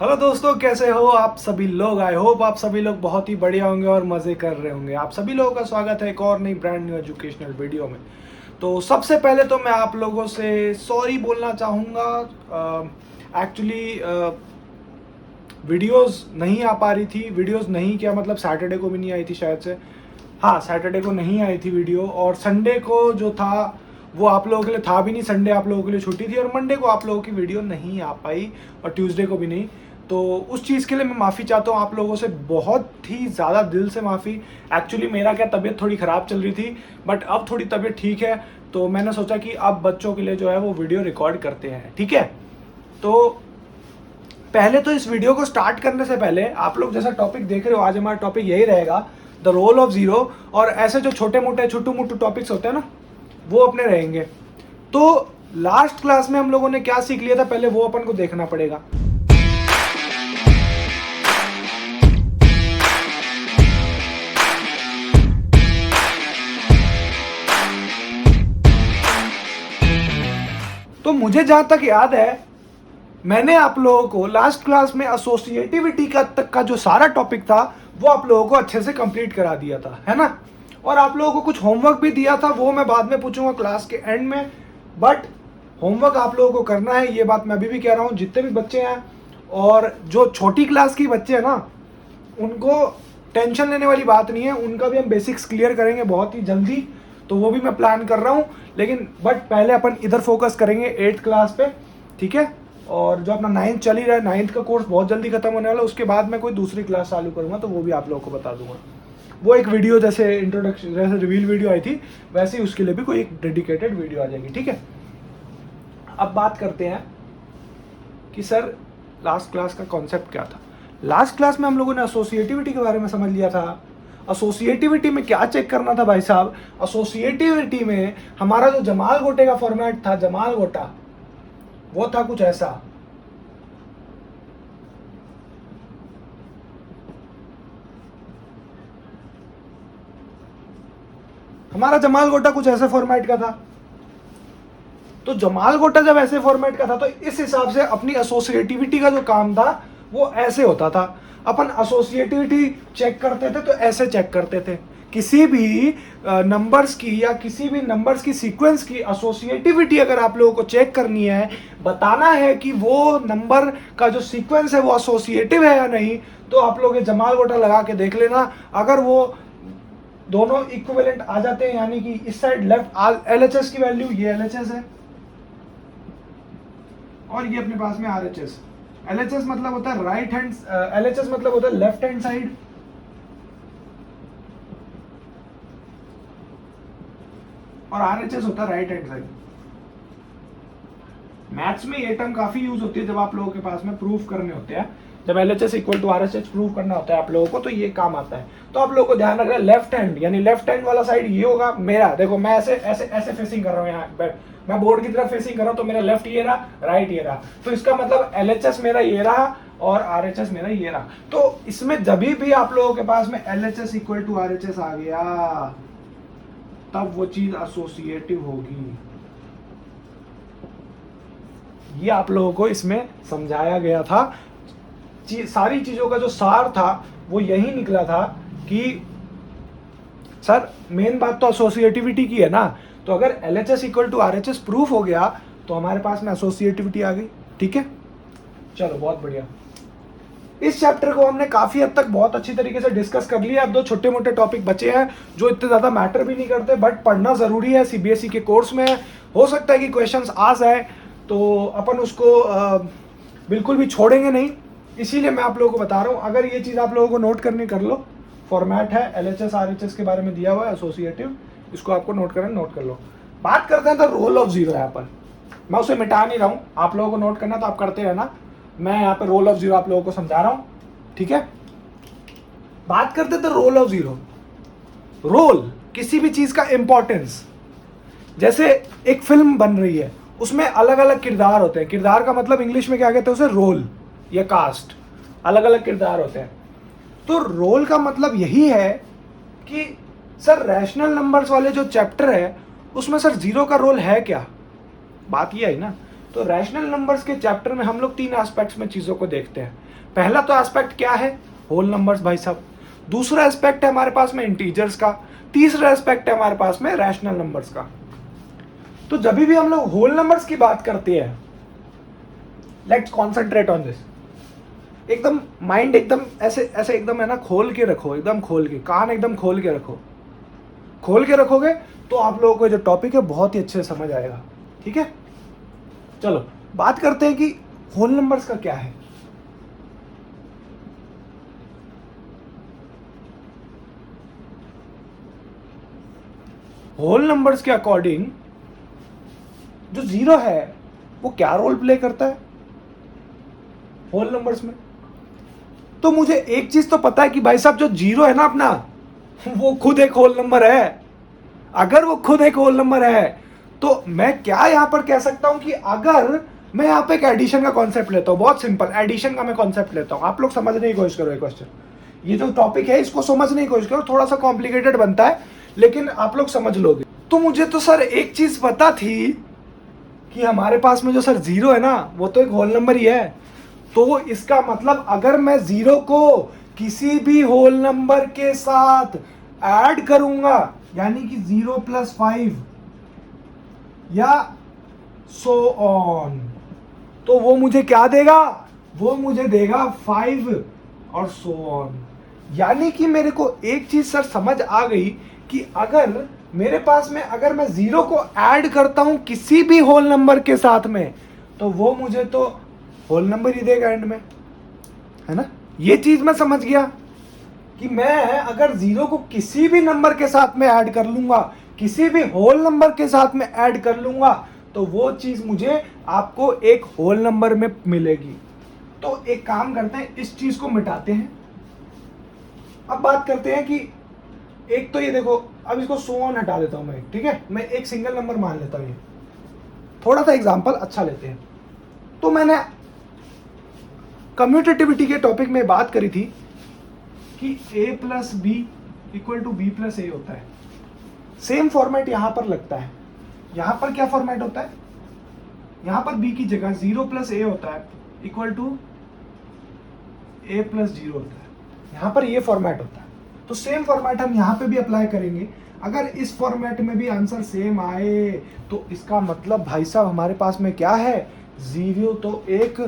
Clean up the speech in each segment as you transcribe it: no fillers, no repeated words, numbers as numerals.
Hello दोस्तों, कैसे हो आप सभी लोग। आई होप आप सभी लोग बहुत ही बढ़िया होंगे और मज़े कर रहे होंगे। आप सभी लोगों का स्वागत है एक और नई ब्रांड न्यू एजुकेशनल वीडियो में। तो सबसे पहले तो मैं आप लोगों से सॉरी बोलना चाहूँगा। एक्चुअली वीडियोस नहीं आ पा रही थी। वीडियोस नहीं, क्या मतलब सैटरडे को भी नहीं आई थी शायद से। हाँ, सैटरडे को नहीं आई थी वीडियो, और संडे को जो था वो आप लोगों के लिए था भी नहीं। संडे आप लोगों के लिए छुट्टी थी और मंडे को आप लोगों की वीडियो नहीं आ पाई और ट्यूसडे को भी नहीं। तो उस चीज़ के लिए मैं माफ़ी चाहता हूँ आप लोगों से, बहुत ही ज़्यादा दिल से माफ़ी। एक्चुअली मेरा क्या, तबीयत थोड़ी ख़राब चल रही थी, बट अब थोड़ी तबीयत ठीक है। तो मैंने सोचा कि अब बच्चों के लिए जो है वो वीडियो रिकॉर्ड करते हैं, ठीक है। तो पहले तो इस वीडियो को स्टार्ट करने से पहले आप लोग जैसा टॉपिक देख रहे हो, आज हमारा टॉपिक यही रहेगा, द रोल ऑफ जीरो। और ऐसे जो छोटे मोटे छोटू मोटू टॉपिक्स होते हैं ना, वो अपने रहेंगे। तो लास्ट क्लास में हम लोगों ने क्या सीख लिया था, पहले वो अपन को देखना पड़ेगा। तो मुझे जहां तक याद है, मैंने आप लोगों को लास्ट क्लास में एसोसिएटिविटी का तक का जो सारा टॉपिक था वो आप लोगों को अच्छे से कंप्लीट करा दिया था, है ना। और आप लोगों को कुछ होमवर्क भी दिया था, वो मैं बाद में पूछूंगा क्लास के एंड में। बट होमवर्क आप लोगों को करना है, ये बात मैं अभी भी कह रहा हूँ। जितने भी बच्चे हैं और जो छोटी क्लास की बच्चे हैं ना, उनको टेंशन लेने वाली बात नहीं है, उनका भी हम बेसिक्स क्लियर करेंगे बहुत ही जल्दी। तो वो भी मैं प्लान कर रहा हूँ, लेकिन बट पहले अपन इधर फोकस करेंगे 8th क्लास पे, ठीक है। और जो अपना 9th चल ही रहा है, 9th का कोर्स बहुत जल्दी खत्म होने वाला है। उसके बाद मैं कोई दूसरी क्लास चालू करूँगा, तो वो भी आप लोगों को बता दूंगा। वो एक वीडियो जैसे इंट्रोडक्शन, जैसे रिवील वीडियो आई थी, वैसे ही उसके लिए भी कोई एक डेडिकेटेड वीडियो आ जाएगी, ठीक है। अब बात करते हैं कि सर लास्ट क्लास का कॉन्सेप्ट क्या था। लास्ट क्लास में हम लोगों ने एसोसिएटिविटी के बारे में समझ लिया था। एसोसिएटिविटी में क्या चेक करना था भाई साहब, एसोसिएटिविटी में हमारा जो जमाल गोटे का फॉर्मेट था, जमाल गोटा, वो था कुछ ऐसा। हमारा जमाल गोटा कुछ ऐसे फॉर्मेट का था। तो जमाल गोटा जब ऐसे फॉर्मेट का था, तो इस हिसाब से अपनी एसोसिएटिविटी का जो काम था वो ऐसे होता था। अपन एसोसिएटिविटी चेक करते थे तो ऐसे चेक करते थे। किसी भी नंबर्स की या किसी भी नंबर्स की सीक्वेंस की एसोसिएटिविटी अगर आप लोगों को चेक करनी है, बताना है कि वो नंबर का जो सीक्वेंस है वो एसोसिएटिव है या नहीं, तो आप लोग ये जमाल गोटा लगा के देख लेना। अगर वो दोनों इक्विवेलेंट आ जाते हैं, यानी कि इस साइड लेफ्ट एलएचएस की वैल्यू, ये एलएचएस है और ये अपने पास में आरएचएस। एलएचएस मतलब होता है राइट हैंड, एलएचएस मतलब होता है लेफ्ट हैंड साइड, और आरएचएस होता है राइट हैंड साइड। मैथ्स में ये टर्म काफी यूज होती है जब आप लोगों के पास में प्रूफ करने होते हैं। जब LHS equal to RHS prove करना होता है आप लोगों को, तो ये काम आता है। तो आप लोगों को ध्यान रखना है, लेफ्ट हैंड यानी लेफ्ट हैंड वाला साइड ये होगा मेरा। देखो मैं ऐसे ऐसे ऐसे फेसिंग कर रहा हूँ, यहाँ मैं बोर्ड की तरफ फेसिंग कर रहा हूँ, तो मेरा लेफ्ट ये रहा, राइट ये रहा। तो इसका मतलब एलएचएस मेरा ये रहा और आरएचएस मेरा ये रहा। तो इसमें जब भी आप लोगों के पास में एलएचएस इक्वल टू आरएचएस आ गया, तब वो चीज एसोसिएटिव होगी। ये आप लोगों को इसमें समझाया गया था। सारी चीजों का जो सार था वो यही निकला था कि सर मेन बात तो एसोसिएटिविटी की है ना। तो अगर LHS equal to RHS proof हो गया तो हमारे पास में एसोसिएटिविटी आ गई, ठीक है। चलो बहुत बढ़िया। इस चैप्टर को हमने काफी हद तक बहुत अच्छी तरीके से डिस्कस कर लिया। अब दो छोटे मोटे टॉपिक बचे हैं जो इतने ज्यादा मैटर भी नहीं करते, बट पढ़ना जरूरी है। सीबीएसई के कोर्स में हो सकता है कि क्वेश्चंस आ जाए, तो अपन उसको बिल्कुल भी छोड़ेंगे नहीं। इसीलिए मैं आप लोगों को बता रहा हूँ, अगर ये चीज आप लोगों को नोट करनी कर लो। फॉर्मेट है एलएचएस आरएचएस के बारे में दिया हुआ है, एसोसिएटिव, इसको आपको नोट करना, नोट कर लो। बात करते हैं तो रोल ऑफ जीरो है अपन। मैं उसे मिटा नहीं रहा हूँ, आप लोगों को नोट करना तो आप करते रहना। मैं यहाँ पे रोल ऑफ जीरो आप लोगों को समझा रहा हूँ, ठीक है। बात करते थे रोल ऑफ जीरो। रोल किसी भी चीज का इंपॉर्टेंस, जैसे एक फिल्म बन रही है, उसमें अलग अलग किरदार होते हैं। किरदार का मतलब इंग्लिश में क्या कहते हैं उसे, रोल या कास्ट। अलग अलग किरदार होते हैं। तो रोल का मतलब यही है कि सर रैशनल नंबर्स वाले जो चैप्टर है उसमें सर जीरो का रोल है क्या। बात ये आई ना, तो रैशनल नंबर्स के चैप्टर में हम लोग 3 एस्पेक्ट्स में चीज़ों को देखते हैं। पहला तो एस्पेक्ट क्या है, होल नंबर्स भाई साहब। दूसरा एस्पेक्ट है हमारे पास में इंटीजर्स का। तीसरा एस्पेक्ट है हमारे पास में रैशनल नंबर्स का। तो जब भी हम लोग होल नंबर्स की बात करते हैं, लेट्स कॉन्सेंट्रेट ऑन दिस। एकदम माइंड एकदम ऐसे ऐसे एकदम है ना खोल के रखो, एकदम खोल के, कान एकदम खोल के रखो। खोल के रखोगे तो आप लोगों को जो टॉपिक है बहुत ही अच्छे से समझ आएगा। ठीक है, चलो बात करते हैं कि होल नंबर्स का क्या है। होल नंबर्स के अकॉर्डिंग जो जीरो है वो क्या रोल प्ले करता है होल नंबर्स में। तो मुझे एक चीज तो पता है कि भाई साहब जो जीरो है ना अपना, वो खुद एक होल नंबर है। अगर वो खुद एक होल नंबर है तो मैं क्या यहां पर कह सकता हूं कि अगर मैं यहां पे एक एडिशन का कॉन्सेप्ट लेता हूं, बहुत सिंपल एडिशन का मैं कॉन्सेप्ट लेता हूं। आप लोग समझने की कोशिश करो ये क्वेश्चन, ये जो टॉपिक है इसको समझने की कोशिश करो। थोड़ा सा कॉम्प्लिकेटेड बनता है लेकिन आप लोग समझ लोगे। तो मुझे तो सर एक चीज पता थी कि हमारे पास में जो सर जीरो है ना वो तो एक होल नंबर ही है। तो इसका मतलब अगर मैं जीरो को किसी भी होल नंबर के साथ ऐड करूंगा, यानी कि 0+5 या सो ऑन, तो वो मुझे क्या देगा, वो मुझे देगा 5 और सो ऑन। यानी कि मेरे को एक चीज सर समझ आ गई कि अगर मेरे पास में अगर मैं जीरो को ऐड करता हूं किसी भी होल नंबर के साथ में तो वो मुझे तो होल नंबर ही देगा एंड में, है ना। ये चीज मैं समझ गया कि मैं अगर जीरो को किसी भी नंबर के साथ में ऐड कर लूंगा, किसी भी होल नंबर के साथ में ऐड कर लूंगा तो वो चीज मुझे आपको एक होल नंबर में मिलेगी। तो एक काम करते हैं, इस चीज को मिटाते हैं। अब बात करते हैं कि एक तो ये देखो, अब इसको सो ऑन हटा देता हूं मैं, ठीक है। मैं एक सिंगल नंबर मान लेता हूं, ये थोड़ा सा एग्जांपल अच्छा लेते हैं। तो मैंने कम्यूटेटिविटी के टॉपिक में बात करी थी कि a+b = b+a होता है। सेम फॉर्मेट यहां पर लगता है। यहां पर क्या फॉर्मेट होता है, यहां पर b की जगह 0+a होता है = a+0 होता है। यहां पर ये फॉर्मेट होता है। तो सेम फॉर्मेट हम यहां पे भी अप्लाई करेंगे। अगर इस फॉर्मेट में भी आंसर सेम आए तो इसका मतलब भाई साहब हमारे पास में क्या है, जीरो तो एक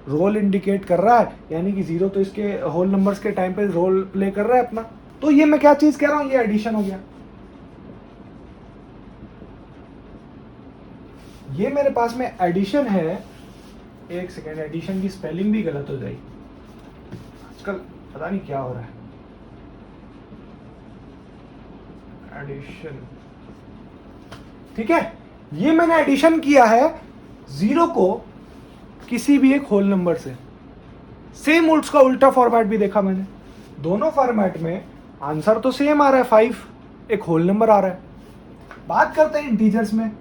रोल इंडिकेट कर रहा है, यानी कि जीरो तो इसके होल नंबर्स के टाइम पे रोल प्ले कर रहा है अपना। तो ये मैं क्या चीज कह रहा हूं, ये एडिशन हो गया। ये मेरे पास में एडिशन है। एक सेकेंड, एडिशन की स्पेलिंग भी गलत हो जाएगी, आजकल पता नहीं क्या हो रहा है। एडिशन, ठीक है, ये मैंने एडिशन किया है जीरो को किसी भी एक होल नंबर से। सेम उसका उल्टा फॉर्मेट भी देखा मैंने, दोनों फॉर्मेट में आंसर तो सेम आ रहा है 5, एक होल नंबर आ रहा है। बात करते हैं इंटीजर्स में।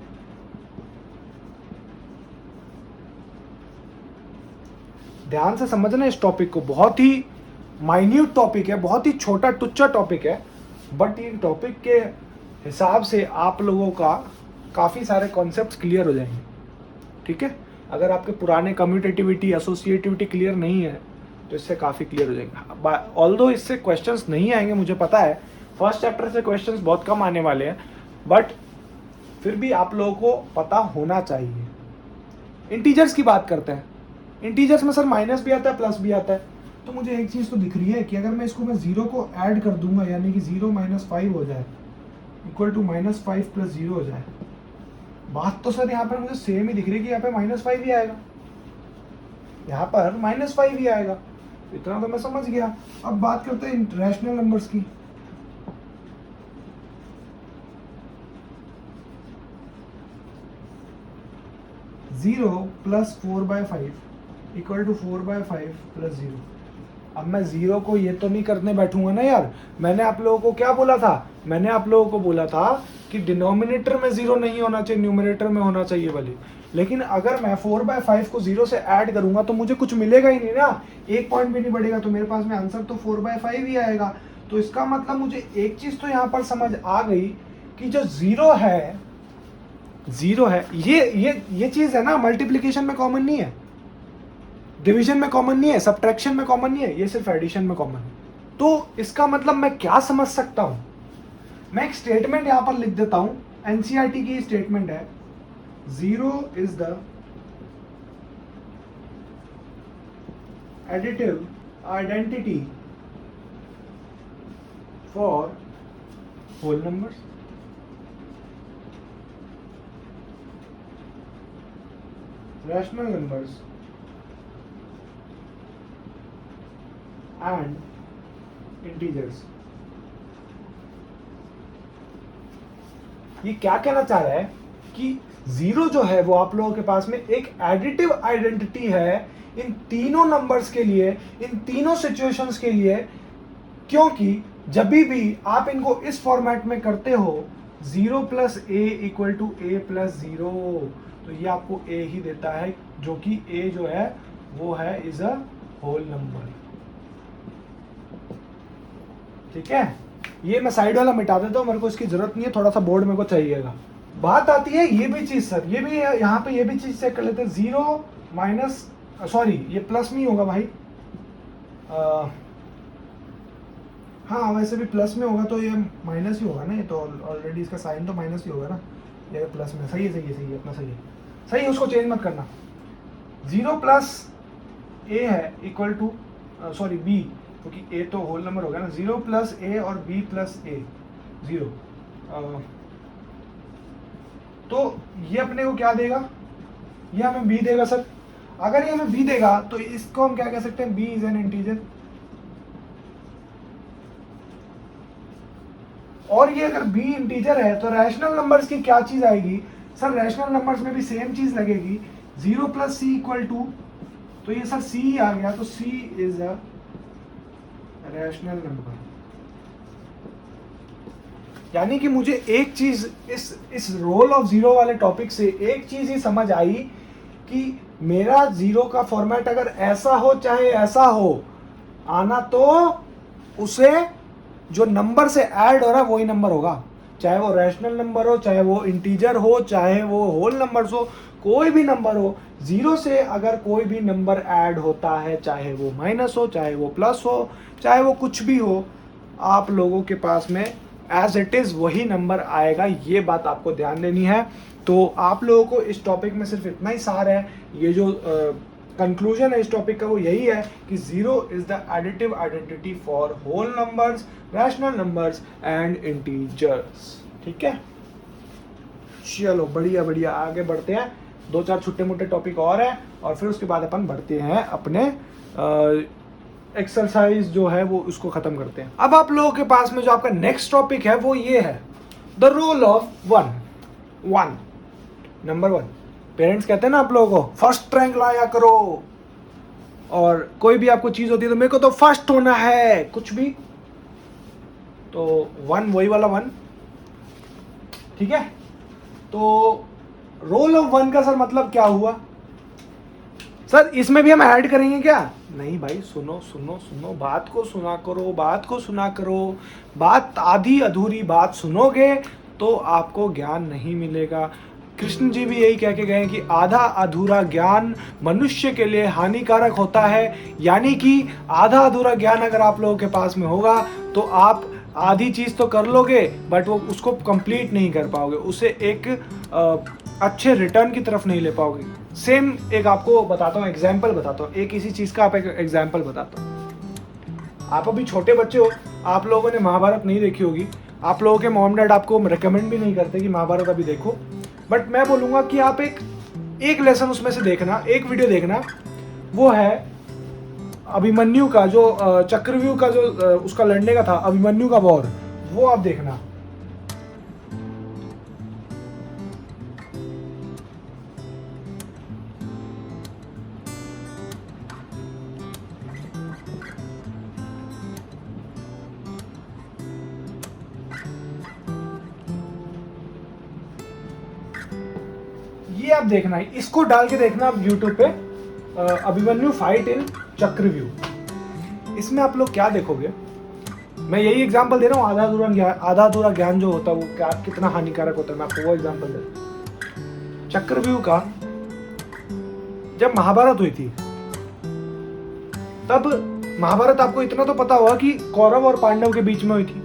ध्यान से समझना इस टॉपिक को, बहुत ही माइन्यूट टॉपिक है, बहुत ही छोटा टुच्चा टॉपिक है, बट ये टॉपिक के हिसाब से आप लोगों का काफ़ी सारे कॉन्सेप्ट्स क्लियर हो जाएंगे। ठीक है, अगर आपके पुराने कम्यूटेटिविटी एसोसिएटिविटी क्लियर नहीं है तो इससे काफ़ी क्लियर हो जाएंगे। ऑल्दो इससे क्वेश्चंस नहीं आएंगे, मुझे पता है फर्स्ट चैप्टर से क्वेश्चंस बहुत कम आने वाले हैं, बट फिर भी आप लोगों को पता होना चाहिए। इंटीजर्स की बात करते हैं। इंटीजर्स में सर माइनस भी आता है प्लस भी आता है। तो मुझे एक चीज़ तो दिख रही है कि अगर मैं इसको जीरो को ऐड कर दूंगा, यानी कि 0 - 5 हो जाए = -5 + 0 हो जाए। बात तो सर यहाँ पर मुझे सेम ही दिख रही है कि यहाँ पे -5 ही आएगा, यहाँ पर -5 ही आएगा। इतना तो मैं समझ गया। अब बात करते हैं रैशनल नंबर्स की। जीरो + 4/5 = 4/5 + 0। अब मैं जीरो को ये तो नहीं करने बैठूंगा ना यार। मैंने आप लोगों को क्या बोला था, मैंने आप लोगों को बोला था कि डिनोमिनेटर में जीरो नहीं होना चाहिए, न्यूमरेटर में होना चाहिए वाली। लेकिन अगर मैं 4/5 को जीरो से ऐड करूंगा तो मुझे कुछ मिलेगा ही नहीं ना, एक पॉइंट भी नहीं बढ़ेगा, तो मेरे पास में आंसर तो 4/5 ही आएगा। तो इसका मतलब मुझे एक चीज तो यहाँ पर समझ आ गई कि जो जीरो है 0 है, ये चीज है ना, मल्टीप्लिकेशन में कॉमन नहीं है, डिवीजन में कॉमन नहीं है, सब्ट्रैक्शन में कॉमन नहीं है, ये सिर्फ एडिशन में कॉमन है। तो इसका मतलब मैं क्या समझ सकता हूं, मैं एक स्टेटमेंट यहां पर लिख देता हूं, एनसीईआरटी की स्टेटमेंट है, 0 is the additive identity for whole numbers. Rational numbers and integers. ये क्या कहना चाह रहा है कि 0 जो है वो आप लोगों के पास में एक एडिटिव आइडेंटिटी है इन तीनों नंबर्स के लिए, इन तीनों सिचुएशंस के लिए, क्योंकि जब भी आप इनको इस फॉर्मेट में करते हो 0 plus A equal to A plus 0, तो ये आपको ए ही देता है, जो कि ए जो है वो है इज अ होल नंबर। ठीक है, ये मैं साइड वाला मिटा देता हूं, मेरे को इसकी जरूरत नहीं है, थोड़ा सा बोर्ड मेरे को चाहिएगा। बात आती है ये भी चीज सर, ये भी यहाँ पे ये भी चीज चेक कर लेते हैं, 0 माइनस, सॉरी ये प्लस में ही होगा भाई, हाँ वैसे भी प्लस में होगा तो ये माइनस ही होगा ना, ये तो ऑलरेडी इसका साइन तो माइनस ही होगा ना, ये प्लस में, सही है सही है सही है, अपना सही है, सही है, उसको चेंज मत करना। 0 प्लस ए है इक्वल टू, सॉरी बी, क्योंकि ए तो होल नंबर होगा ना, 0 प्लस ए और बी प्लस ए 0, तो ये अपने को क्या देगा, ये हमें बी देगा सर। अगर ये हमें बी देगा तो इसको हम क्या कह सकते हैं, बी इज एन इंटीजर। और ये अगर बी इंटीजर है तो रैशनल नंबर्स की क्या चीज आएगी सर, रैशनल नंबर्स में भी सेम चीज लगेगी, 0 प्लस सी इक्वल टू, तो ये सर सी ही आ गया, तो सी इज अ रैशनल नंबर। यानी कि मुझे एक चीज इस रोल ऑफ 0 वाले टॉपिक से एक चीज ही समझ आई कि मेरा 0 का फॉर्मेट अगर ऐसा हो चाहे ऐसा हो, आना तो उसे जो नंबर से ऐड हो रहा है वही नंबर होगा, चाहे वो रैशनल नंबर हो, चाहे वो इंटीजर हो, चाहे वो होल नंबर्स हो, कोई भी नंबर हो, 0 से अगर कोई भी नंबर ऐड होता है, चाहे वो माइनस हो, चाहे वो प्लस हो, चाहे वो कुछ भी हो, आप लोगों के पास में एज इट इज वही नंबर आएगा, ये बात आपको ध्यान देनी है। तो आप लोगों को इस टॉपिक में सिर्फ इतना ही सार है, ये जो कंक्लूजन है इस टॉपिक का वो यही है कि 0 is the additive identity for whole numbers, rational numbers and integers. ठीक है, चलो बढ़िया बढ़िया, आगे बढ़ते हैं, 2-4 छोटे मोटे टॉपिक और हैं और फिर उसके बाद अपन बढ़ते हैं अपने एक्सरसाइज जो है वो उसको खत्म करते हैं। अब आप लोगों के पास में जो आपका नेक्स्ट टॉपिक है वो ये है, the role of 1 number 1। Parents कहते हैं ना आप लोगों को फर्स्ट रैंक लाया करो, और कोई भी आपको चीज होती है तो मेरे को तो फर्स्ट होना है, कुछ भी, तो 1 वही वाला 1। ठीक है, तो रोल ऑफ 1 का सर मतलब क्या हुआ सर, इसमें भी हम ऐड करेंगे क्या? नहीं भाई, सुनो सुनो सुनो, बात को सुना करो, बात को सुना करो, बात आधी अधूरी बात सुनोगे तो आपको ज्ञान नहीं मिलेगा। कृष्ण जी भी यही कह के गए कि आधा अधूरा ज्ञान मनुष्य के लिए हानिकारक होता है, यानी कि आधा अधूरा ज्ञान अगर आप लोगों के पास में होगा तो आप आधी चीज़ तो कर लोगे बट वो उसको कंप्लीट नहीं कर पाओगे, उसे एक अच्छे रिटर्न की तरफ नहीं ले पाओगे। सेम एक आपको बताता हूँ, एग्जाम्पल बताता हूँ, एक इसी चीज़ का आप एक एग्जाम्पल बताता हूँ। आप अभी छोटे बच्चे हो, आप लोगों ने महाभारत नहीं देखी होगी, आप लोगों के मॉम डैड आपको रिकमेंड भी नहीं करते कि महाभारत अभी देखो, बट मैं बोलूँगा कि आप एक लेसन उसमें से देखना, एक वीडियो देखना, वो है अभिमन्यु का, जो चक्रव्यूह का जो उसका लड़ने का था, अभिमन्यु का वॉर, वो आप देखना। ये आप देखना, इसको डाल के देखना आप YouTube पे, अभिमन्यु फाइट इन चक्रव्यूह। इसमें आप लोग क्या देखोगे, मैं यही एग्जांपल दे रहा हूँ, आधा अधूरा ज्ञान जो होता है वो क्या कितना हानिकारक होता है, मैं आपको वो एग्जांपल दे रहा हूँ। चक्रव्यूह का जब महाभारत हुई थी, तब महाभारत आपको इतना तो पता होगा कि कौरव और पांडव के बीच में हुई थी।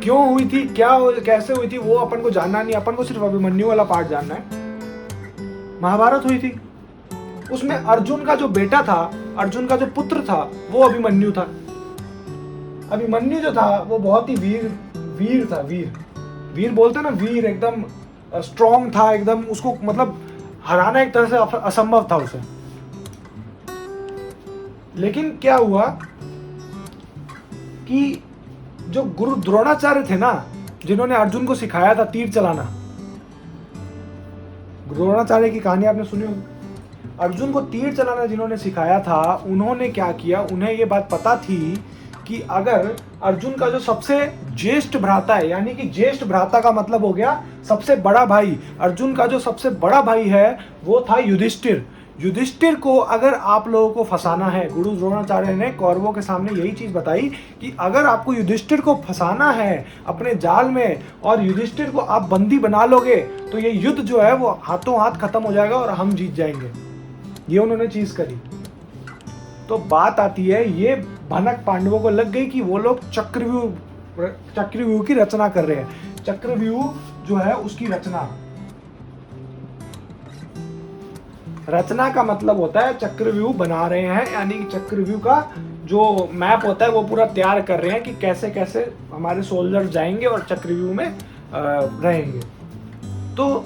क्यों हुई थी, कैसे हुई थी, वो अपन को जानना नहीं, अपन को सिर्फ अभिमन्यु वाला पार्ट जानना है। महाभारत हुई थी, उसमें अर्जुन का जो बेटा था, अर्जुन का जो पुत्र था, वो अभिमन्यु था। अभिमन्यु जो था वो बहुत ही वीर था। वीर बोलते ना, वीर, एकदम स्ट्रॉन्ग था एकदम, उसको मतलब हराना एक तरह से असंभव था उसे। लेकिन क्या हुआ कि जो गुरु द्रोणाचार्य थे ना, जिन्होंने अर्जुन को सिखाया था तीर चलाना, द्रोणाचार्य की कहानी आपने सुनी होगी। अर्जुन को तीर चलाना जिन्होंने सिखाया था, उन्होंने क्या किया, उन्हें ये बात पता थी कि अगर अर्जुन का जो सबसे ज्येष्ठ भ्राता है, यानी कि ज्येष्ठ भ्राता का मतलब हो गया सबसे बड़ा भाई, अर्जुन का जो सबसे बड़ा भाई है वो था युधिष्ठिर। युधिष्ठिर को अगर आप लोगों को फंसाना है, गुरु द्रोणाचार्य ने कौरवों के सामने यही चीज बताई कि अगर आपको युधिष्ठिर को फंसाना है अपने जाल में और युधिष्ठिर को आप बंदी बना लोगे तो ये युद्ध जो है वो हाथों हाथ खत्म हो जाएगा और हम जीत जाएंगे। ये उन्होंने चीज करी। तो बात आती है, ये भनक पांडवों को लग गई कि वो लोग चक्रव्यूह की रचना कर रहे हैं। चक्रव्यूह जो है उसकी रचना का मतलब होता है चक्रव्यूह बना रहे हैं, यानी कि चक्रव्यूह का जो मैप होता है वो पूरा तैयार कर रहे हैं कि कैसे कैसे हमारे सोल्जर जाएंगे और चक्रव्यूह में रहेंगे। तो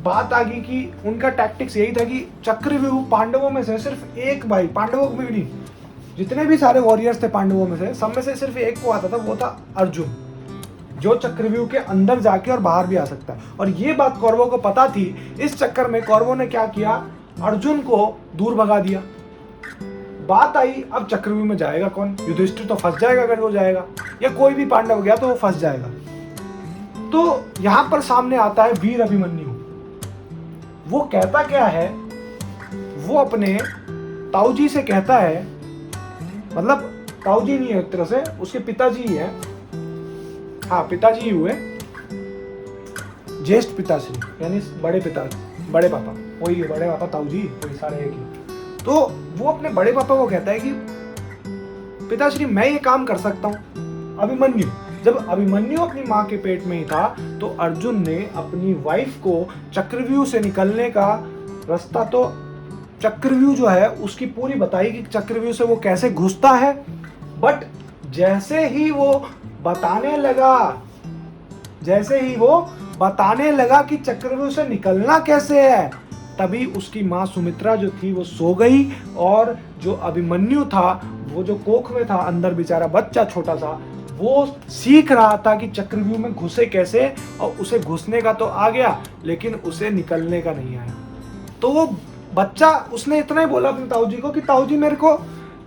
बात आ गई कि उनका टैक्टिक्स यही था कि चक्रव्यूह पांडवों में से सिर्फ एक भाई, पांडवों में भी नहीं, जितने भी सारे वॉरियर्स थे पांडवों में से, सब में से सिर्फ एक को आता था, वो था अर्जुन, जो चक्रव्यूह के अंदर जाके और बाहर भी आ सकता है। और ये बात कौरवों को पता थी। इस चक्कर में कौरवों ने क्या किया, अर्जुन को दूर भगा दिया। बात आई अब चक्रव्यूह में जाएगा कौन, युधिष्ठिर तो फंस जाएगा अगर वो जाएगा, या कोई भी पांडव गया तो वो फंस जाएगा। तो यहां पर सामने आता है वीर अभिमन्यु। वो कहता क्या है, वो अपने ताऊजी से कहता है, मतलब ताऊजी नहीं है एक तरह से, उसके पिताजी ही है, हाँ पिताजी ही हुए, ज्येष्ठ पिताश्री यानी बड़े पापा, वही है बड़े पापा, ताऊजी वही सारे एक ही। तो वो अपने बड़े पापा को कहता है कि पिताश्री मैं ये काम कर सकता हूँ। अभिमन्यु, जब अभिमन्यु अपनी माँ के पेट में ही था तो अर्जुन ने अपनी वाइफ को चक्रव्यूह से निकलने का रास्ता, तो चक्रव्यूह जो है उसकी पूरी बताई कि चक्रव्यूह से वो कैसे घुसता है। बट जैसे ही वो बताने लगा कि चक्रव्यूह से निकलना कैसे है, तभी उसकी माँ सुमित्रा जो थी वो सो गई, और जो अभिमन्यु था वो जो कोख में था अंदर, बेचारा बच्चा छोटा सा, वो सीख रहा था कि चक्रव्यूह में घुसे कैसे, और उसे घुसने का तो आ गया लेकिन उसे निकलने का नहीं आया। तो वो बच्चा, उसने इतना ही बोला अपने ताऊजी को कि ताऊजी मेरे को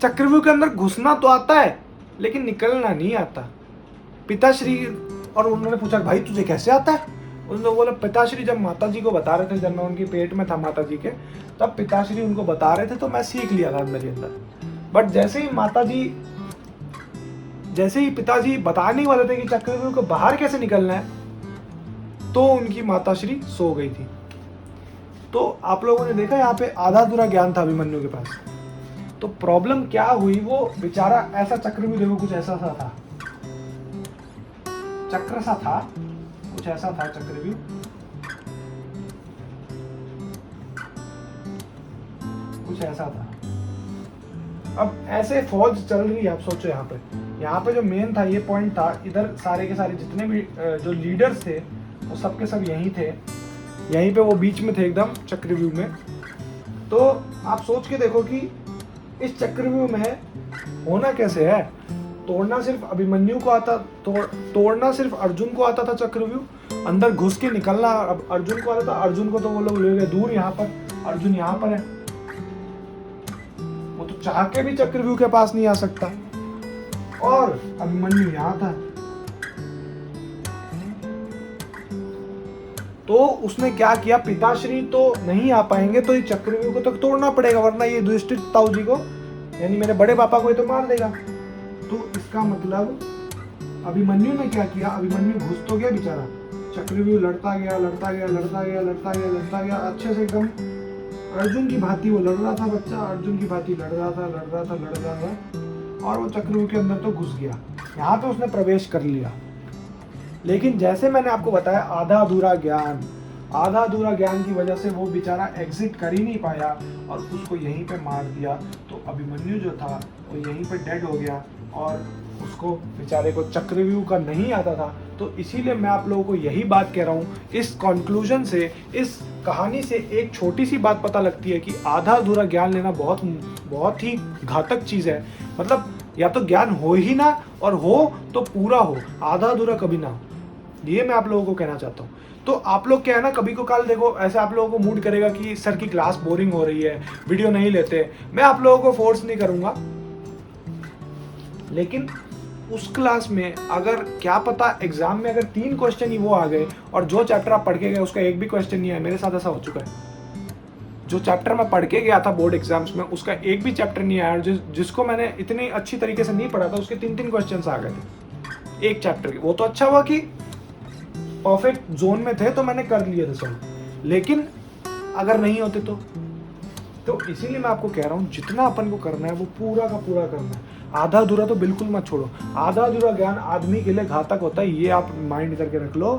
चक्रव्यूह के अंदर घुसना तो आता है लेकिन निकलना नहीं आता। पिताश्री, और उन्होंने पूछा भाई तुझे कैसे आता है, उन्होंने बोला पिताश्री जब माताजी को बता रहे थे, जब मैं उनके पेट में था माताजी के, तब पिताश्री उनको बता रहे थे तो मैं सीख लिया था अंदर ही अंदर। बट जैसे ही पिताजी बताने ही वाले थे कि चक्रव्यूह को बाहर कैसे निकलना है, तो उनकी माताश्री सो गई थी। तो आप लोगों ने देखा यहाँ पे आधा अधूरा ज्ञान था अभिमन्यु के पास। तो प्रॉब्लम क्या हुई, वो बेचारा ऐसा चक्रव्यूह देखो कुछ ऐसा सा था, चक्र सा था, कुछ ऐसा था चक्रव्यूह, कुछ ऐसा था। अब ऐसे फौज चल रही है, आप सोचो यहाँ पे जो मेन था, ये पॉइंट था, इधर सारे के सारे जितने भी जो लीडर्स थे वो सब के सब यहीं थे, यहीं पे वो बीच में थे एकदम चक्रव्यूह में। तो आप सोच के देखो कि इस चक्रव्यूह में होना कैसे है। तोड़ना सिर्फ अभिमन्यु को आता, तोड़ना सिर्फ अर्जुन को आता था चक्रव्यूह, अंदर घुस के निकलना अब अर्जुन को आता था। अर्जुन को तो वो लोग ले गए दूर, यहाँ पर अर्जुन यहाँ पर है, वो तो चाह के भी चक्रव्यूह के पास नहीं आ सकता, और अभिमन्यु यहाँ था। तो उसने क्या किया, पिताश्री तो नहीं आ पाएंगे तो ये चक्रव्यूह को तो तोड़ना पड़ेगा, वरना ये युधिष्ठिर ताऊजी को यानी मेरे बड़े पापा को ये तो मार देगा। तो इसका मतलब अभिमन्यु ने क्या किया, अभिमन्यु घुस तो गया बेचारा चक्रव्यूह लड़ता गया लड़ता गया लड़ता गया लड़ता गया लड़ता गया, अच्छे से एकदम अर्जुन की भांति वो लड़ रहा था बच्चा, अर्जुन की भांति लड़ रहा था लड़ रहा था लड़ रहा था, और वो चक्रव्यूह के अंदर तो घुस गया। यहाँ पे उसने प्रवेश कर लिया। लेकिन जैसे मैंने आपको बताया आधा अधूरा ज्ञान की वजह से वो बेचारा एग्जिट कर ही नहीं पाया और उसको यहीं पे मार दिया। तो अभिमन्यु जो था वो यहीं पे डेड हो गया और उसको बेचारे को चक्रव्यूह का नहीं आता था। तो इसीलिए मैं आप लोगों को यही बात कह रहा हूँ, इस कंक्लूजन से, इस कहानी से एक छोटी सी बात पता लगती है कि आधा अधूरा ज्ञान लेना बहुत ही घातक चीज़ है। मतलब या तो ज्ञान हो ही ना, और हो तो पूरा हो, आधा अधूरा कभी ना हो। ये मैं आप लोगों को कहना चाहता हूँ। तो आप लोग क्या है ना, कभी को कल देखो ऐसे आप लोगों को मूड करेगा कि सर की क्लास बोरिंग हो रही है, वीडियो नहीं लेते, मैं आप लोगों को फोर्स नहीं करूँगा। लेकिन उस क्लास में अगर क्या पता एग्जाम में अगर 3 क्वेश्चन ही वो आ गए और जो चैप्टर आप पढ़ के गए उसका एक भी क्वेश्चन नहीं है, मेरे साथ ऐसा हो चुका है। जो चैप्टर मैं पढ़ के गया था बोर्ड एग्जाम्स में उसका एक भी चैप्टर नहीं आया, और जिसको मैंने इतनी अच्छी तरीके से नहीं पढ़ा था उसके 3-3 क्वेश्चन आ गए थे एक चैप्टर के। वो तो अच्छा हुआ कि परफेक्ट जोन में थे तो मैंने कर लिए थे सब, लेकिन अगर नहीं होते तो इसीलिए मैं आपको कह रहा हूँ जितना अपन को करना है वो पूरा का पूरा करना है। आधा अधूरा तो बिल्कुल मत छोड़ो। आधा अधूरा ज्ञान आदमी के लिए घातक होता है, ये आप माइंड करके रख लो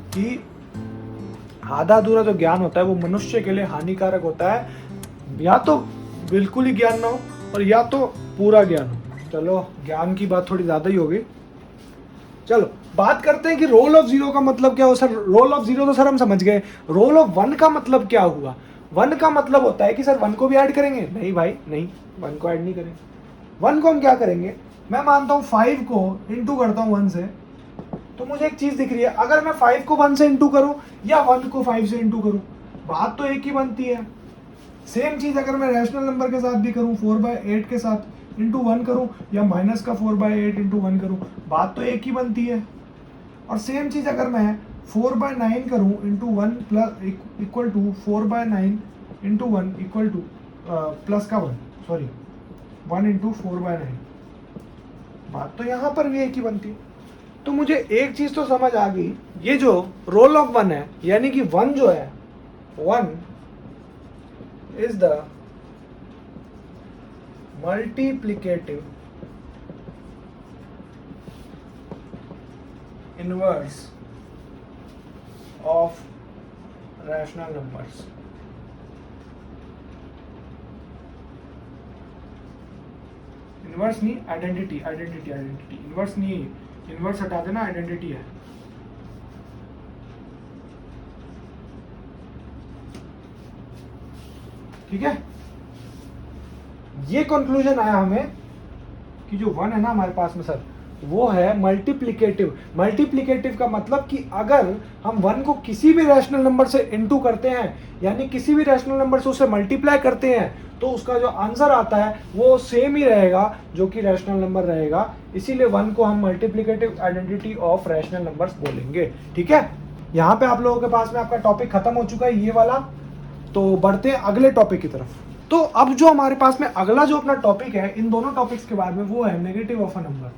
कि आधा अधूरा जो ज्ञान होता है वो मनुष्य के लिए हानिकारक होता है। या तो बिल्कुल ही ज्ञान ना हो और या तो पूरा ज्ञान हो। चलो ज्ञान की बात थोड़ी ज्यादा ही होगी। चलो बात करते हैं कि रोल ऑफ जीरो का मतलब क्या हो। सर रोल ऑफ जीरो तो सर हम समझ गए, रोल ऑफ 1 का मतलब क्या हुआ। 1 का मतलब होता है कि सर 1 को भी ऐड करेंगे, नहीं भाई नहीं, 1 को ऐड नहीं करेंगे। 1 को हम क्या करेंगे, मैं मानता हूँ 5 को इंटू करता हूँ 1 से, तो मुझे एक चीज दिख रही है, अगर मैं 5 को 1 से इंटू करूं या 1 को 5 से इंटू करूं बात तो एक ही बनती है। सेम चीज अगर मैं रैशनल नंबर के साथ भी करूं 4/8 के साथ इंटू 1 करूं या माइनस का 4/8 इंटू 1 करूं बात तो एक ही बनती है। और सेम चीज अगर मैं 4/9 करूं into 1 plus equal to 4/9 into 1 equal to plus का 1 इंटू 4/9 बात तो यहाँ पर भी एक ही बनती है। तो मुझे एक चीज तो समझ आ गई, ये जो रोल ऑफ 1 है यानी कि 1 जो है 1 is the multiplicative inverse of rational numbers. Inverse नहीं, आइडेंटिटी इनवर्स नहीं, इनवर्स हटा देना, आइडेंटिटी है। ठीक है, ये कंक्लूजन आया हमें कि जो 1 है ना हमारे पास में सर वो है मल्टीप्लिकेटिव का मतलब कि अगर हम 1 को किसी भी रैशनल नंबर से इनटू करते हैं यानी किसी भी रैशनल नंबर से उसे मल्टीप्लाई करते हैं तो उसका जो आंसर आता है वो सेम ही रहेगा जो कि रैशनल नंबर रहेगा। इसीलिए 1 को हम multiplicative identity of rational numbers बोलेंगे। ठीक है, यहाँ पे आप लोगों के पास में आपका टॉपिक खत्म हो चुका है ये वाला। तो बढ़ते हैं अगले टॉपिक की तरफ। तो अब जो हमारे पास में अगला जो अपना टॉपिक है इन दोनों टॉपिक्स के बाद में वो है नेगेटिव ऑफ अ नंबर।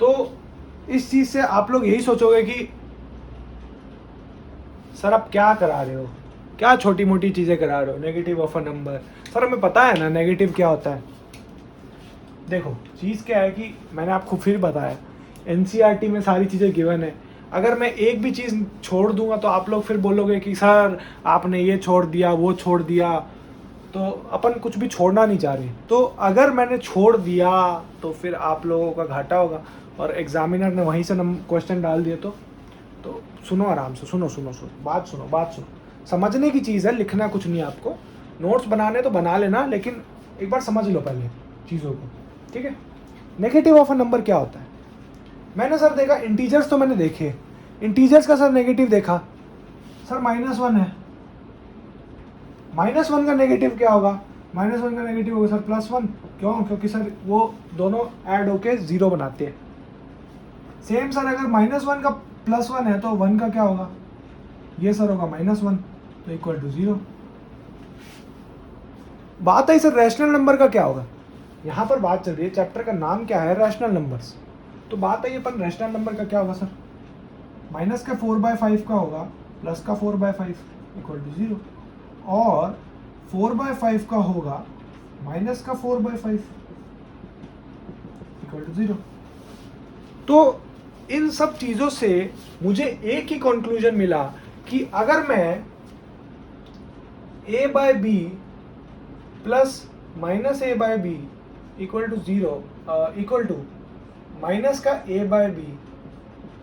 तो इस चीज से आप लोग यही सोचोगे कि सर आप क्या करा रहे हो, क्या छोटी मोटी चीजें करा रहे हो, negative of a number. Sir हमें पता है ना नेगेटिव क्या होता है। देखो चीज क्या है कि मैंने आपको फिर बताया एनसीईआरटी में सारी चीजें गिवन है। अगर मैं एक भी चीज छोड़ दूंगा तो आप लोग फिर बोलोगे कि सर आपने ये छोड़ दिया वो छोड़ दिया, तो अपन कुछ भी छोड़ना नहीं चाह रहे। तो अगर मैंने छोड़ दिया तो फिर आप लोगों का घाटा होगा और एग्जामिनर ने वहीं से क्वेश्चन डाल दिए। तो सुनो आराम से, सुनो बात सुनो। समझने की चीज़ है, लिखना कुछ नहीं है आपको। नोट्स बनाने तो बना लेना लेकिन एक बार समझ लो पहले चीज़ों को। ठीक है, नेगेटिव ऑफ अ नंबर क्या होता है। मैंने सर देखा इंटीजर्स तो मैंने देखे, इंटीजर्स का सर नेगेटिव देखा सर -1 है। -1 का नेगेटिव क्या होगा, -1 का नेगेटिव होगा सर +1। क्यों, क्योंकि सर वो दोनों ऐड होके 0 बनाते हैं। सेम सर अगर -1 का +1 है तो 1 का क्या होगा, ये सर होगा -1। तो इक्वल टू 0। बात है सर रैशनल नंबर का क्या होगा, यहाँ पर बात चल रही है, चैप्टर का नाम क्या है, रैशनल नंबर्स। तो बात है अपन रैशनल नंबर का क्या होगा सर, माइनस का 4/5 का होगा प्लस का 4/5 इक्वल टू 0, और 4/5 का होगा माइनस का 4/5 इक्वल टू 0। तो इन सब चीज़ों से मुझे एक ही कंक्लूजन मिला कि अगर मैं a/b plus minus a/b equal to 0 equal to minus का a/b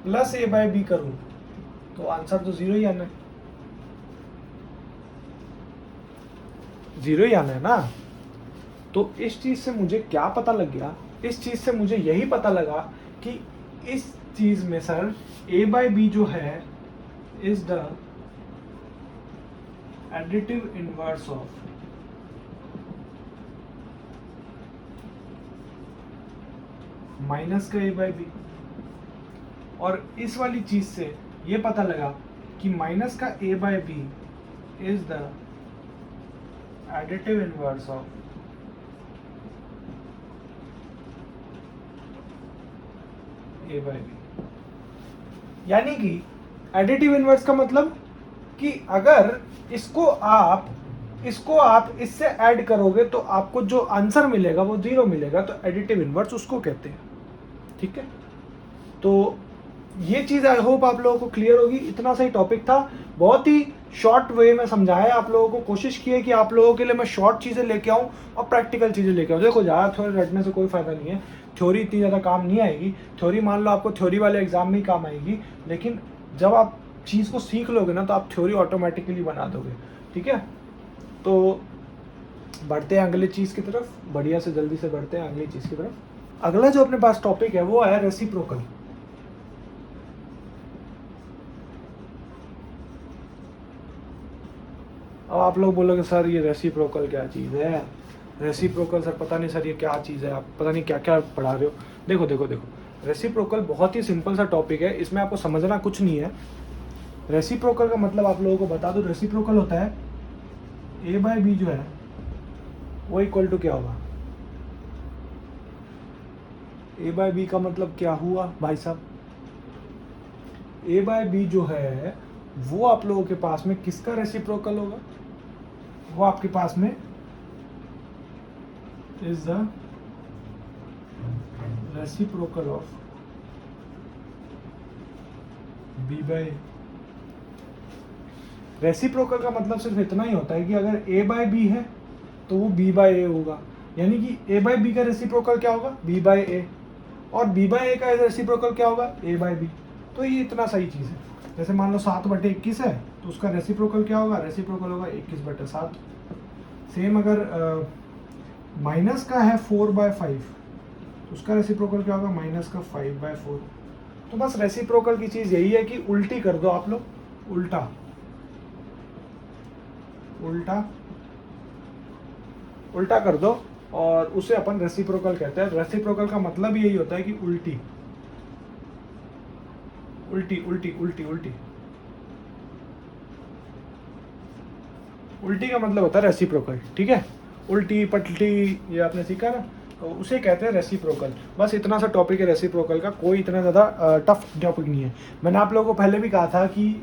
प्लस a/b करूं तो आंसर तो 0 ही आना है, 0 ही आना है ना। तो इस चीज़ से मुझे क्या पता लग गया, इस चीज़ से मुझे यही पता लगा कि इस चीज़ में सर a/b जो है is the additive inverse of minus का a/b, और इस वाली चीज़ से ये पता लगा कि माइनस का a/b is the additive inverse of a/b। यानी कि एडिटिव इनवर्स का मतलब कि अगर इसको आप इससे ऐड करोगे तो आपको जो आंसर मिलेगा वो 0 मिलेगा, तो एडिटिव इनवर्स उसको कहते हैं। ठीक है, तो ये चीज़ आई होप आप लोगों को क्लियर होगी। इतना सही टॉपिक था, बहुत ही शॉर्ट वे में समझाया आप लोगों को, कोशिश की है कि आप लोगों के लिए मैं शॉर्ट चीज़ें लेके आऊँ और प्रैक्टिकल चीज़ें लेके आऊँ। देखो ज़्यादा थ्योरी रटने से कोई फ़ायदा नहीं है, थ्योरी इतनी ज़्यादा काम नहीं आएगी। थ्योरी मान लो आपको थ्योरी वाले एग्जाम में ही काम आएगी, लेकिन जब आप चीज़ को सीख लोगे ना तो आप थ्योरी ऑटोमेटिकली बना दोगे। ठीक है, तो बढ़ते हैं अगले चीज़ की तरफ, बढ़िया से जल्दी से बढ़ते हैं अगली चीज़ की तरफ। अगला जो अपने पास टॉपिक है वो है रेसिप्रोकल। अब आप लोग बोलोगे सर ये रेसिप्रोकल क्या चीज़ है, रेसिप्रोकल सर पता नहीं सर ये क्या चीज़ है, आप पता नहीं क्या क्या पढ़ा रहे हो। देखो देखो देखो, रेसिप्रोकल बहुत ही सिंपल सा टॉपिक है, इसमें आपको समझना कुछ नहीं है। रेसिप्रोकल का मतलब आप लोगों को बता दो, रेसिप्रोकल होता है a/b जो है वो इक्वल टू क्या होगा, a/b का मतलब क्या हुआ भाई साहब, a/b जो है वो आप लोगों के पास में किसका रेसिप्रोकल होगा, वो आपके पास में is the reciprocal of b/a। Reciprocal का मतलब सिर्फ इतना ही होता है कि अगर a/b है तो वो b/a होगा, यानी कि a/b का रेसिप्रोकल क्या होगा, b/a, और b/a का रेसिप्रोकल क्या होगा, a/b। तो ये इतना सही चीज़ है। जैसे मान लो 7/21 है तो उसका रेसिप्रोकल क्या होगा, रेसिप्रोकल होगा 21/7। सेम अगर माइनस का है 4/5 तो उसका रेसिप्रोकल क्या होगा, माइनस का 5/4। तो बस रेसिप्रोकल की चीज़ यही है कि उल्टी कर दो आप लोग, उल्टा उल्टा उल्टा कर दो और उसे अपन रेसिप्रोकल कहते हैं। रेसिप्रोकल का मतलब यही होता है कि उल्टी उल्टी उल्टी उल्टी उल्टी उल्टी का मतलब होता है रेसिप्रोकल। ठीक है, उल्टी पलटी ये आपने सीखा ना, तो उसे कहते हैं रेसिप्रोकल। बस इतना सा टॉपिक है रेसिप्रोकल का, कोई इतना ज़्यादा टफ टॉपिक नहीं है। मैंने आप लोगों को पहले भी कहा था कि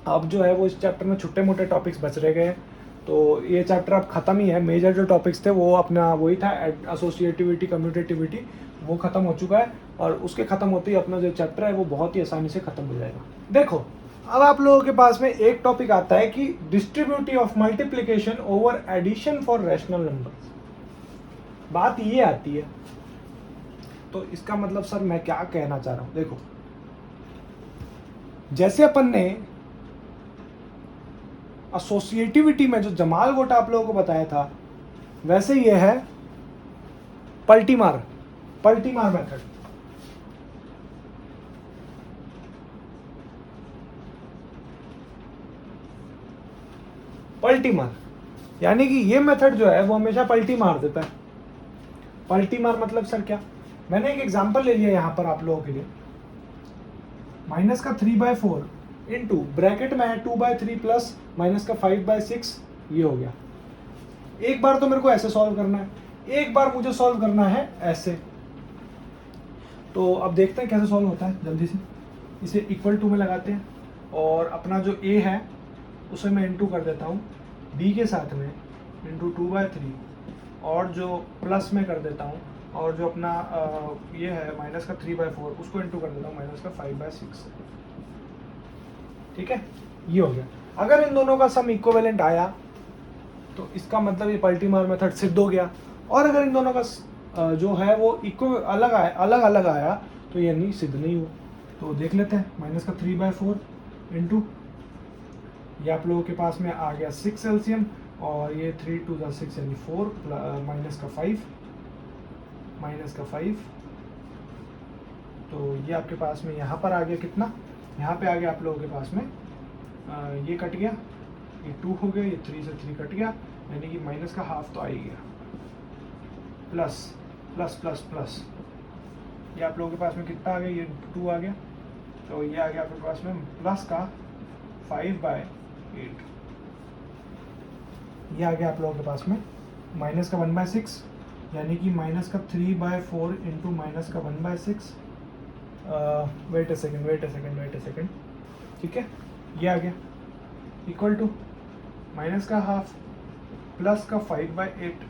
अब जो है वो इस चैप्टर में छोटे मोटे टॉपिक्स बच रह गए, तो ये चैप्टर अब ख़त्म ही है। मेजर जो टॉपिक्स थे वो अपना वही था, एसोसिएटिविटी कम्यूटेटिविटी, वो ख़त्म हो चुका है, और उसके ख़त्म होते ही अपना जो चैप्टर है वो बहुत ही आसानी से ख़त्म हो जाएगा। देखो अब आप लोगों के पास में एक टॉपिक आता है कि distributive of multiplication over addition for rational numbers. बात ये आती है, तो इसका मतलब सर मैं क्या कहना चाह रहा हूँ, देखो जैसे अपन ने एसोसिएटिविटी में जो जमाल गोटा आप लोगों को बताया था, वैसे ये है पलटीमार मेथड। पलटीमार यानी कि ये मेथड जो है वो हमेशा पलटी मार देता है। पलटी मार मतलब सर क्या, मैंने एक एग्जांपल ले लिया यहाँ पर आप लोगों के लिए। माइनस का 3/4 इनटू ब्रैकेट में है 2/3 प्लस माइनस का 5/6, ये हो गया। एक बार तो मेरे को ऐसे सॉल्व करना है, एक बार मुझे सॉल्व करना है ऐसे। तो अब देखते हैं कैसे सॉल्व होता है जल्दी से। इसे इक्वल टू में लगाते हैं और अपना जो a है उसे मैं इनटू कर देता हूँ b के साथ में इंटू 2/3 और जो प्लस में कर देता हूँ और जो अपना ये है माइनस का 3/4 उसको इनटू कर देता हूँ माइनस का 5/6। ठीक है, ये हो गया। अगर इन दोनों का सम इक्विवेलेंट आया तो इसका मतलब ये पल्टीमार मेथड सिद्ध हो गया, और अगर इन दोनों का जो है वो अलग अलग आया तो ये नहीं सिद्ध नहीं हुआ। तो देख लेते हैं, माइनस का 3/4 इंटू ये आप लोगों के पास में आ गया 6 एलसीएम, और ये 3 2 6 यानी 4 माइनस का 5 तो ये आपके पास में यहाँ पर आ गया कितना, यहाँ पे आ गया आप लोगों के पास में ये कट गया, ये 2 हो गया, ये 3 से 3 कट गया, यानी कि माइनस का हाफ तो आ ही गया, प्लस प्लस प्लस प्लस ये आप लोगों के पास में कितना आ गया, ये 2 आ गया, तो ये आ गया आपके पास में प्लस का 5/8, ये आ गया आप लोगों के पास में माइनस का 1/6, यानी कि माइनस का 3/4 इंटू माइनस का 1/6। वेट अ सेकेंड, ठीक है, ये आ गया इक्वल टू माइनस का हाफ प्लस का 5/8,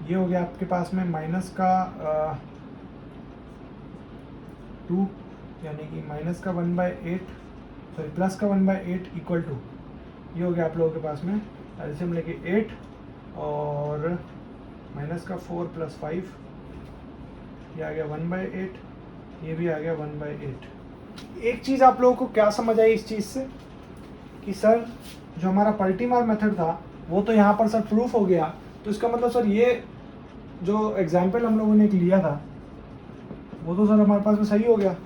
ये हो गया आपके पास में माइनस का 2, यानी कि माइनस का 1/8 सॉरी प्लस का 1/8 इक्वल टू ये हो गया आप लोगों के पास में एलसीएम लेके 8 और माइनस का 4 प्लस 5, ये आ गया 1/8, ये भी आ गया 1/8। एक चीज़ आप लोगों को क्या समझ आई इस चीज़ से कि सर जो हमारा पल्टीमार मेथड था वो तो यहाँ पर सर प्रूफ हो गया, तो इसका मतलब सर ये जो एग्जाम्पल हम लोगों ने एक लिया था वो तो सर हमारे पास में सही हो गया।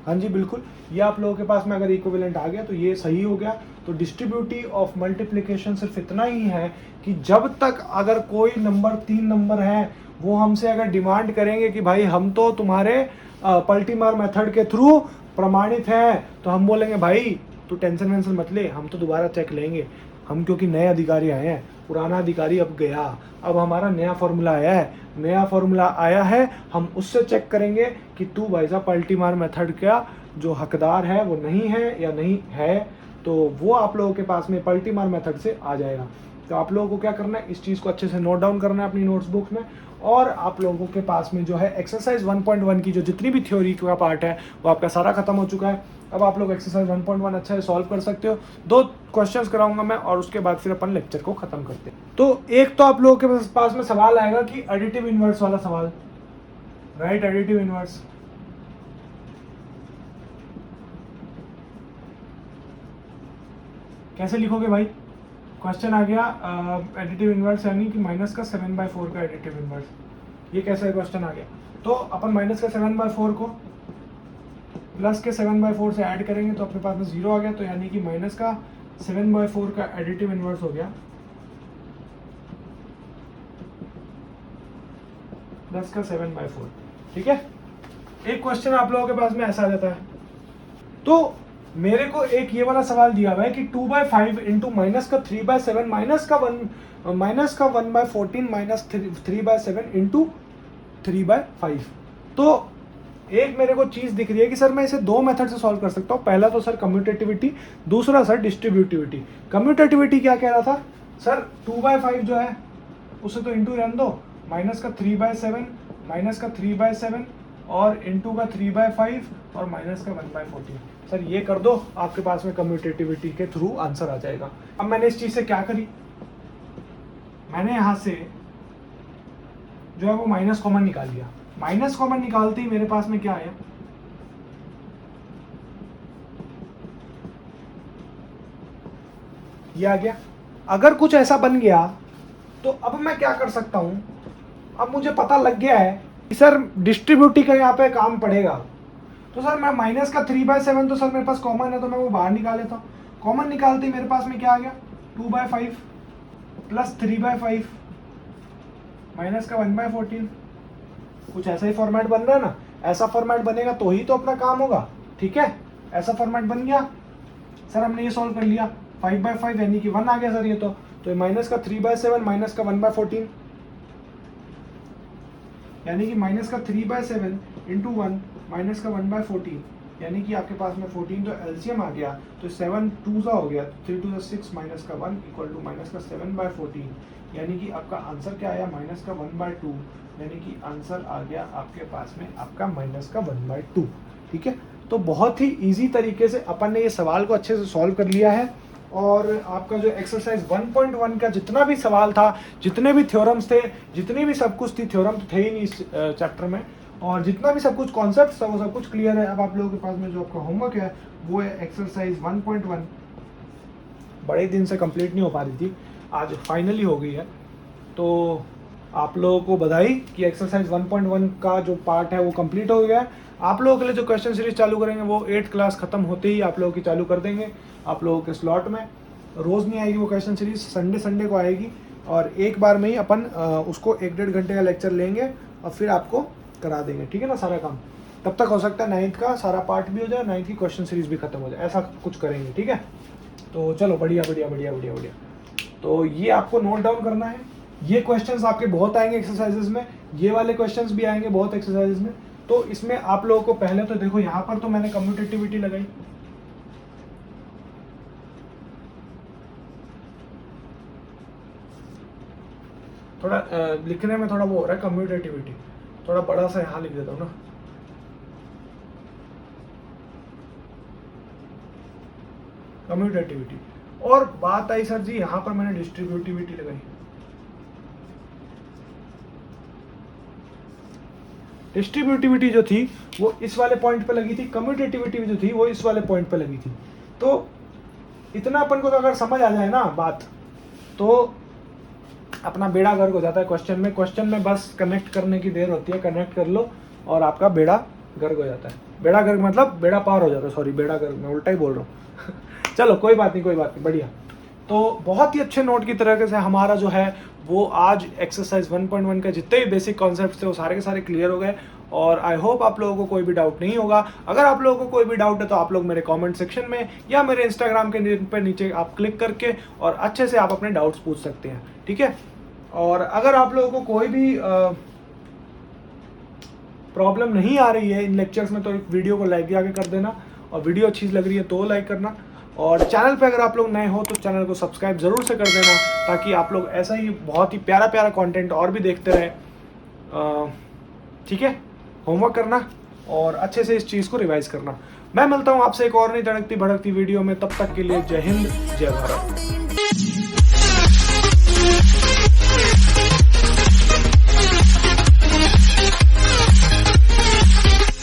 हाँ जी बिल्कुल, ये आप लोगों के पास में अगर इक्विवेलेंट आ गया तो ये सही हो गया। तो डिस्ट्रीब्यूटिव ऑफ मल्टीप्लिकेशन सिर्फ इतना ही है कि जब तक अगर कोई नंबर 3 नंबर है वो हमसे अगर डिमांड करेंगे कि भाई हम तो तुम्हारे पल्टीमार मेथड के थ्रू प्रमाणित हैं, तो हम बोलेंगे भाई तू टेंशन वेंशन मत ले, हम तो दोबारा चेक लेंगे, हम क्योंकि नए अधिकारी आए हैं, पुराना अधिकारी अब गया, अब हमारा नया फॉर्मूला आया है, हम उससे चेक करेंगे कि तू भाई साहब पल्टीमार मेथड का जो हकदार है वो नहीं है या नहीं है, तो वो आप लोगों के पास में पल्टीमार मेथड से आ जाएगा। तो आप लोगों को क्या करना है, इस चीज़ को अच्छे से नोट डाउन करना है अपनी नोट्सबुक में, और आप लोगों के पास में जो है एक्सरसाइज 1.1 की जो जितनी भी थ्योरी का पार्ट है वो आपका सारा खत्म हो चुका है। अब आप लोग एक्सरसाइज 1.1 अच्छा से सॉल्व कर सकते हो। 2 क्वेश्चंस कराऊंगा मैं और उसके बाद फिर अपन लेक्चर को खत्म करते हैं। तो एक तो आप लोगों के पास में सवाल आएगा कि एडिटिव इनवर्स वाला सवाल, राइट, एडिटिव इनवर्स कैसे लिखोगे भाई। क्वेश्चन आ गया एडिटिव इनवर्स यानी कि माइनस का 7/4 का एडिटिव इनवर्स, ये कैसा क्वेश्चन आ गया। तो अपन माइनस का 7/4 को प्लस के 7/4 से ऐड करेंगे तो अपने पास में 0 आ गया, तो यानी कि माइनस का 7/4 का एडिटिव इनवर्स हो गया प्लस का 7/4। ठीक है, एक क्वेश्चन आप लोगों के पास में ऐसा आ जाता है। तो मेरे को एक ये वाला सवाल दिया हुआ है कि 2/5 इंटू माइनस का 3/7 माइनस का 1/14 माइनस 3/7 इंटू 3/5। तो एक मेरे को चीज दिख रही है कि सर मैं इसे 2 मेथड से सॉल्व कर सकता हूँ। पहला तो सर कम्यूटेटिविटी, दूसरा सर डिस्ट्रीब्यूटिविटी। कम्यूटेटिविटी क्या कह रहा था सर, 2/5 जो है उसे तो इंटू रहने दो, माइनस का 3/7 माइनस का 3/7 और इंटू का 3/5 और माइनस का 1/14। सर ये कर दो, आपके पास में कम्यूटेटिविटी के थ्रू आंसर आ जाएगा। अब मैंने इस चीज से क्या करी, मैंने यहां से जो है वो माइनस कॉमन निकाल लिया। माइनस कॉमन निकालते ही मेरे पास में क्या आया, ये आ गया। अगर कुछ ऐसा बन गया तो अब मैं क्या कर सकता हूं, अब मुझे पता लग गया है कि सर डिस्ट्रीब्यूटिव का यहाँ पे काम पड़ेगा। तो सर मैं माइनस का 3/7 तो सर मेरे पास कॉमन है तो मैं वो बाहर निकाल लेता हूँ। कॉमन निकालते ही मेरे पास में क्या आ गया, 2/5 प्लस 3/5 माइनस का 1/14। कुछ ऐसा ही फॉर्मेट बन रहा है ना, ऐसा फॉर्मेट बनेगा तो ही तो अपना काम होगा। ठीक है, ऐसा फॉर्मेट बन गया सर, हमने ये सॉल्व कर लिया 5/5 यानी कि 1 आ गया सर ये तो माइनस का 3/7 माइनस का 1/14 यानी कि माइनस का 3/7 इंटू 1 माइनस का 1/14 यानी कि आपके पास में 14 तो एलसीएम आ गया, तो 7 2 हो गया, 3 2 6 माइनस का 1 इक्वल टू माइनस का 7/14 यानी कि आपका आंसर क्या आया माइनस का 1/2 यानी कि आंसर आ गया आपके पास में आपका माइनस का 1/2। ठीक है, तो बहुत ही इजी तरीके से अपन ने ये सवाल को अच्छे से सॉल्व कर लिया है। और आपका जो एक्सरसाइज 1.1 का जितना भी सवाल था, जितने भी थ्योरम्स थे, जितनी भी सब कुछ थी, थ्योरम तो थे ही नहीं इस चैप्टर में, और जितना भी सब कुछ कॉन्सेप्ट था वो सब कुछ क्लियर है। अब आप लोगों के पास में जो आपका होमवर्क है वो है एक्सरसाइज 1.1। बड़े दिन से कंप्लीट नहीं हो पा रही थी, आज फाइनली हो गई है। तो आप लोगों को बधाई कि एक्सरसाइज 1.1 का जो पार्ट है वो कंप्लीट हो गया है। आप लोगों के लिए जो क्वेश्चन सीरीज चालू करेंगे वो 8th क्लास खत्म होते ही आप लोगों की चालू कर देंगे आप लोगों के स्लॉट में। रोज़ नहीं आएगी वो क्वेश्चन सीरीज, संडे को आएगी, और एक बार में ही अपन उसको 1-1.5 घंटे का लेक्चर लेंगे और फिर आपको करा देंगे। ठीक है ना, सारा काम तब तक हो सकता है 9th का सारा पार्ट भी हो जाए, 9th की क्वेश्चन सीरीज भी खत्म हो जाए, ऐसा कुछ करेंगे। ठीक है, तो चलो बढ़िया बढ़िया बढ़िया बढ़िया बढ़िया। तो ये आपको नोट डाउन करना है। ये क्वेश्चंस आपके बहुत आएंगे एक्सरसाइजेज में, ये वाले क्वेश्चंस भी आएंगे बहुत एक्सरसाइजेज में। तो इसमें आप लोगों को पहले तो देखो, यहाँ पर तो मैंने कम्यूटेटिविटी लगाई, थोड़ा लिखने में थोड़ा वो हो रहा है कम्यूटेटिविटी, थोड़ा बड़ा सा यहाँ लिख देता हूँ ना। कम्यूटेटिविटी, और बात आई सर जी यहाँ पर मैंने डिस्ट्रीब्यूटिविटी लगाई। डिस्ट्रीब्यूटिविटी जो थी वो इस वाले पॉइंट पे लगी थी, कम्यूटेटिविटी जो थी वो इस वाले पॉइंट पे लगी थी। तो इतना अपन को तो अगर समझ आ जाए ना बात, तो अपना बेड़ा गर्क हो जाता है। क्वेश्चन में बस कनेक्ट करने की देर होती है, कनेक्ट कर लो और आपका बेड़ा गर्क हो जाता है। बेड़ा गर्क मतलब बेड़ा पार हो जाता है, सॉरी बेड़ा गर्क मैं उल्टा ही बोल रहा हूँ। चलो कोई बात नहीं बढ़िया। तो बहुत ही अच्छे नोट की तरीके से हमारा जो है वो आज एक्सरसाइज 1.1 का जितने भी बेसिक कॉन्सेप्ट्स थे वो सारे के सारे क्लियर हो गए, और आई होप आप लोगों को कोई भी डाउट नहीं होगा। अगर आप लोगों को कोई भी डाउट है तो आप लोग मेरे कमेंट सेक्शन में या मेरे इंस्टाग्राम के लिंक पर नीचे आप क्लिक करके और अच्छे से आप अपने डाउट्स पूछ सकते हैं। ठीक है, और अगर आप लोगों को कोई भी प्रॉब्लम नहीं आ रही है इन लेक्चर्स में तो एक वीडियो को लाइक आगे कर देना, और वीडियो अच्छी लग रही है तो लाइक करना, और चैनल पे अगर आप लोग नए हो तो चैनल को सब्सक्राइब ज़रूर से कर देना, ताकि आप लोग ऐसा ही बहुत ही प्यारा प्यारा कंटेंट और भी देखते रहें। ठीक है, होमवर्क करना और अच्छे से इस चीज़ को रिवाइज करना। मैं मिलता हूँ आपसे एक और नहीं तड़कती भड़कती वीडियो में, तब तक के लिए जय हिंद जय भारत।